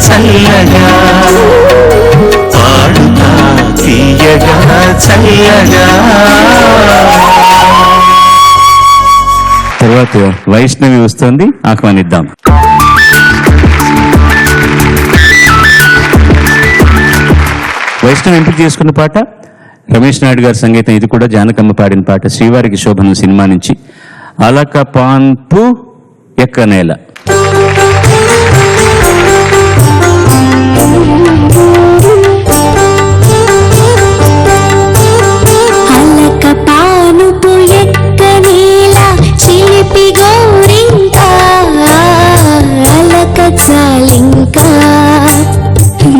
చల్లగా పాడుతా తీయగా చల్లగా. తర్వాత వైష్ణవి వస్తుంది, ఆహ్వానిద్దాం. వైష్ణవి ఎంపిక చేసుకున్న పాట రమేష్ నాయుడు గారి సంగీతం. ఇది కూడా జానకమ్మ పాడిన పాట. శ్రీవారికి శోభనం సినిమా నుంచి అలక పాన్పు ఎక్కనేల. అలక పానుపు ఎక్కనేల చిలిపి గోరింకా అలక చాలింకా.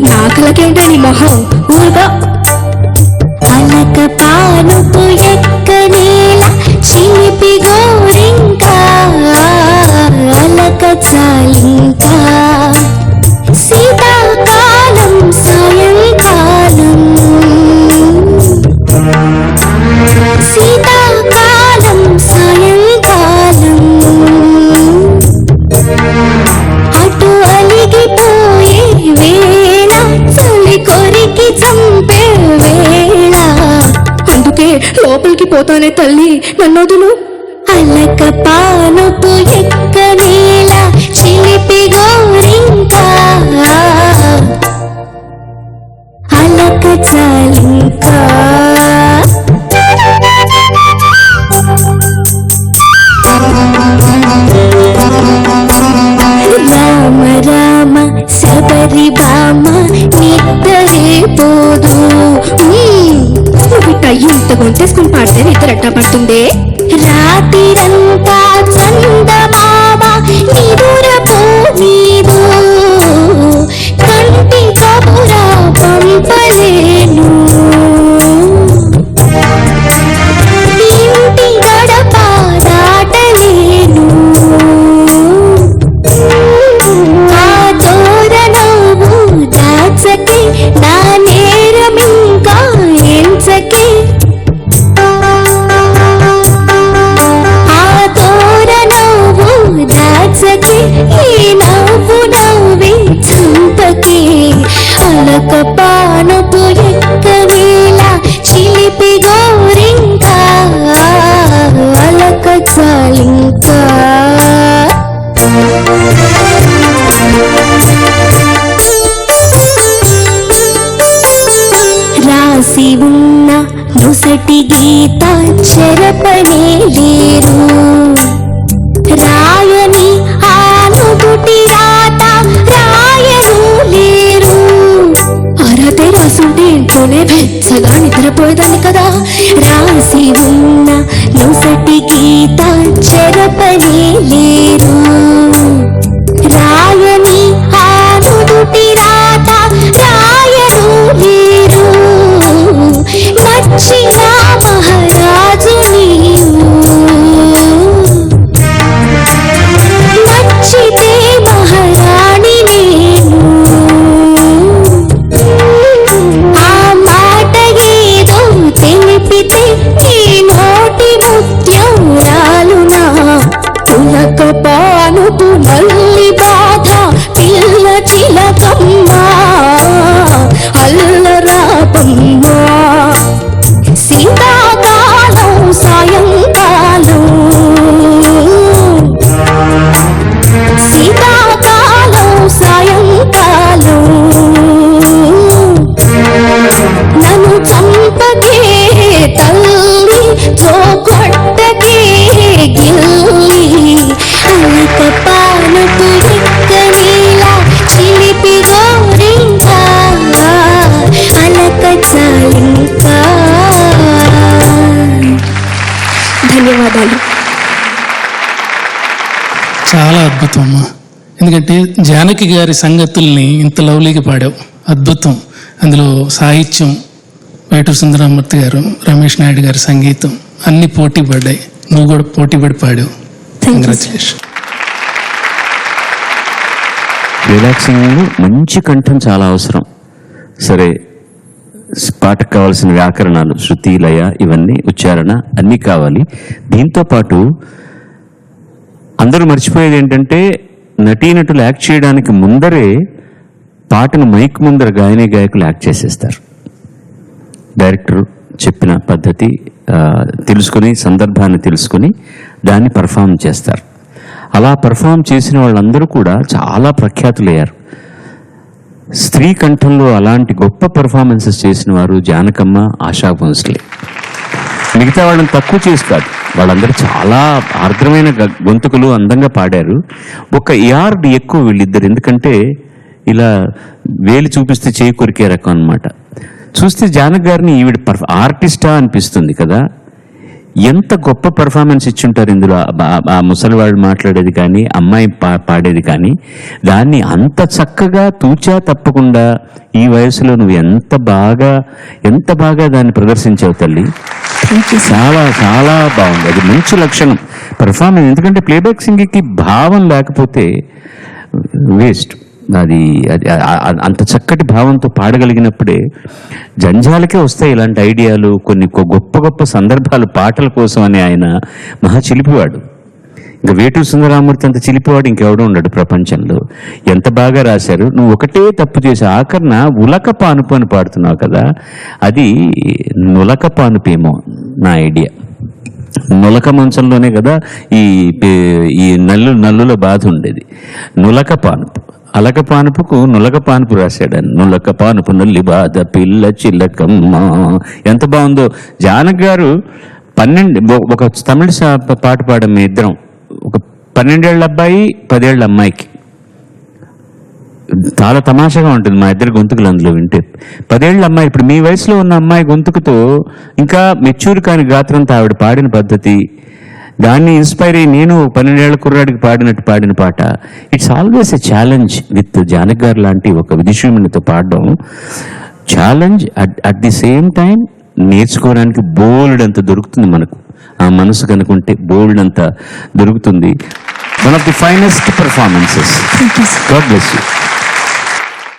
నాకలకేంటని మొహం ఊరుగా. అలక పానుపు ఎక్కనేల చిలిపి గోరింకా అలక చాలింకా. శీతాకాలం సాయంకాలం శీతాకాలం సాయంకాలం అటు అలిగిపోయే వేళ చలి కొరికి చంపే వేళ. అందుకే లోపలికి పోతానే తల్లి నన్నొదులు. అలక పానుపు ఎక్కనేల చిలిపి గోరింకా అలక చాలింకా. రామ రామ శబరి బామ నిద్దరే పోదు. బిడ్డ ఇంత గొంతేసుకుని పాడితే నిద్ర అట్టా పడుతుందే. రాత్రిరంతా చందమామ నిదురపోనీదు కంటి కబురా పంపలేను. ఇంటి గడప దాటలేను. ఆ తోరణవు దాచకే నా నేరమింకా ఎంచకే. అలక పానుపు ఎక్కనేల చిలిపి గోరింకా అలక చాలింకా. రాసి ఉన్న నుసటి గీత చెరపనే లేరు. రాయని ఆనుగుటి రాత రాయను లేరు. అరతే రాసుంటే ఇంట్లోనే వెచ్చగా నిద్రపోయేదాన్ని కదా. రాసి ఉన్న నుసటి గీత చెరపనే లేరు. రాయని ఆనుగుటి రాత రాయను లేరు. నచ్చిన మహారాజు నీవు నచ్చితే మహారాణి నేను. ఆ మాట ఏదో తెలిపితే ఈ నోటి ముత్యం రాలునా. పులక పానుపు మల్లి బాధ పిల్ల చిలకమ్మా అల్లరాపమ్మా. శీతాకాలం సాయంకాలం శీతాకాలం సాయంకాలం నన్ను చంపకే తల్లి చోకొట్టకే గిల్లి. అలక పానుపు ఎక్కనేల చిలిపి గోరింకా అలక చాలింకా. ధన్యవాదాలు. చాలా అద్భుతం అమ్మా. ఎందుకంటే జానకి గారి సంగతుల్ని ఇంత లవ్లీగా పాడావు. అద్భుతం. అందులో సాహిత్యం వేటూరు సుందరమూర్తి గారు, రమేష్ నాయుడు గారి సంగీతం అన్ని పోటీ పడ్డాయి. నువ్వు కూడా పోటీ పడి పాడావు. కంగ్రాచులేషన్. రిలాక్సింగ్ మంచి కంఠం చాలా అవసరం. సరే, పాటకు కావాల్సిన వ్యాకరణాలు, శృతి, లయ, ఇవన్నీ ఉచ్చారణ అన్నీ కావాలి. దీంతో పాటు అందరూ మర్చిపోయేది ఏంటంటే నటీనటులు యాక్ట్ చేయడానికి ముందరే పాటను మైక్ ముందర గాయకులు యాక్ట్ చేసేస్తారు. డైరెక్టర్ చెప్పిన పద్ధతి తెలుసుకుని, సందర్భాన్ని తెలుసుకుని దాన్ని పర్ఫామ్ చేస్తారు. అలా పర్ఫామ్ చేసిన వాళ్ళందరూ కూడా చాలా ప్రఖ్యాతులయ్యారు. స్త్రీ కంఠంలో అలాంటి గొప్ప పర్ఫార్మెన్సెస్ చేసిన వారు జానకమ్మ, ఆశా భోంస్లే. మిగతా వాళ్ళని తక్కువ చేసి కాదు, వాళ్ళందరూ చాలా ఆర్ద్రమైన గొంతుకులు, అందంగా పాడారు. ఒక యార్డ్ ఎక్కువ వీళ్ళిద్దరు, ఎందుకంటే ఇలా వేలు చూపిస్తే చేయి కొరికే రకం అనమాట. చూస్తే జానక్ గారిని ఈవిడ ఆర్టిస్టా అనిపిస్తుంది కదా. ఎంత గొప్ప పర్ఫార్మెన్స్ ఇచ్చుంటారు ఇందులో. ఆ ముసలివాళ్ళు మాట్లాడేది కానీ, అమ్మాయి పాడేది కానీ, దాన్ని అంత చక్కగా తూచా తప్పకుండా ఈ వయసులో నువ్వు ఎంత బాగా దాన్ని ప్రదర్శించావు తల్లి. చాలా చాలా బాగుంది. అది మంచి లక్షణం పర్ఫార్మెన్స్. ఎందుకంటే ప్లేబ్యాక్ సింగింగ్కి భావం లేకపోతే వేస్ట్. అది అంత చక్కటి భావంతో పాడగలిగినప్పుడే జంజాలకే వస్తాయి ఇలాంటి ఐడియాలు. కొన్ని గొప్ప సందర్భాలు పాటల కోసం అని ఆయన మహా చిలిపివాడు. ఇంకా వేటూరు సుందరరామూర్తి అంత చిలిపివాడు ఇంకెవడో ఉండడు ప్రపంచంలో. ఎంత బాగా రాశారు. నువ్వు ఒకటే తప్పు చేసి ఆఖరణ ఉలక పానుపు అని పాడుతున్నావు కదా, అది నులక పానుపేమో నా ఐడియా. నులక మంచంలోనే కదా ఈ నల్లుల బాధ ఉండేది. నులక పానుపు, అలక పానుపుకు నులక పానుపు రాశాడు. నులక పానుపు నల్లి బాధ పిల్ల చిల్లకమ్మ. ఎంత బాగుందో. జానక్ గారు 12 ఒక తమిళ పాట పాడాం మీ ఇద్దరం. ఒక 12 ఏళ్ల అబ్బాయి, 10 ఏళ్ల అమ్మాయికి. చాలా తమాషాగా ఉంటుంది మా ఇద్దరు గొంతుకులు అందులో వింటే. 10 ఏళ్ల అమ్మాయి, ఇప్పుడు మీ వయసులో ఉన్న అమ్మాయి గొంతుకుతో ఇంకా మెచ్యూర్ కాని గాత్రంతో ఆవిడ పాడిన పద్ధతి, దాన్ని ఇన్స్పైర్ అయ్యి నేను 12 ఏళ్ల కుర్రాడికి పాడిన పాట. It's always a challenge with Janaki garu లాంటి ఒక విదుషీమణితో పాడడం. Challenge at the same time నేర్చుకోవడానికి బోల్డ్ అంత దొరుకుతుంది మనకు. ఆ మనసు కనుకుంటే బోల్డ్ అంత దొరుకుతుంది. One of the finest performances. God bless you.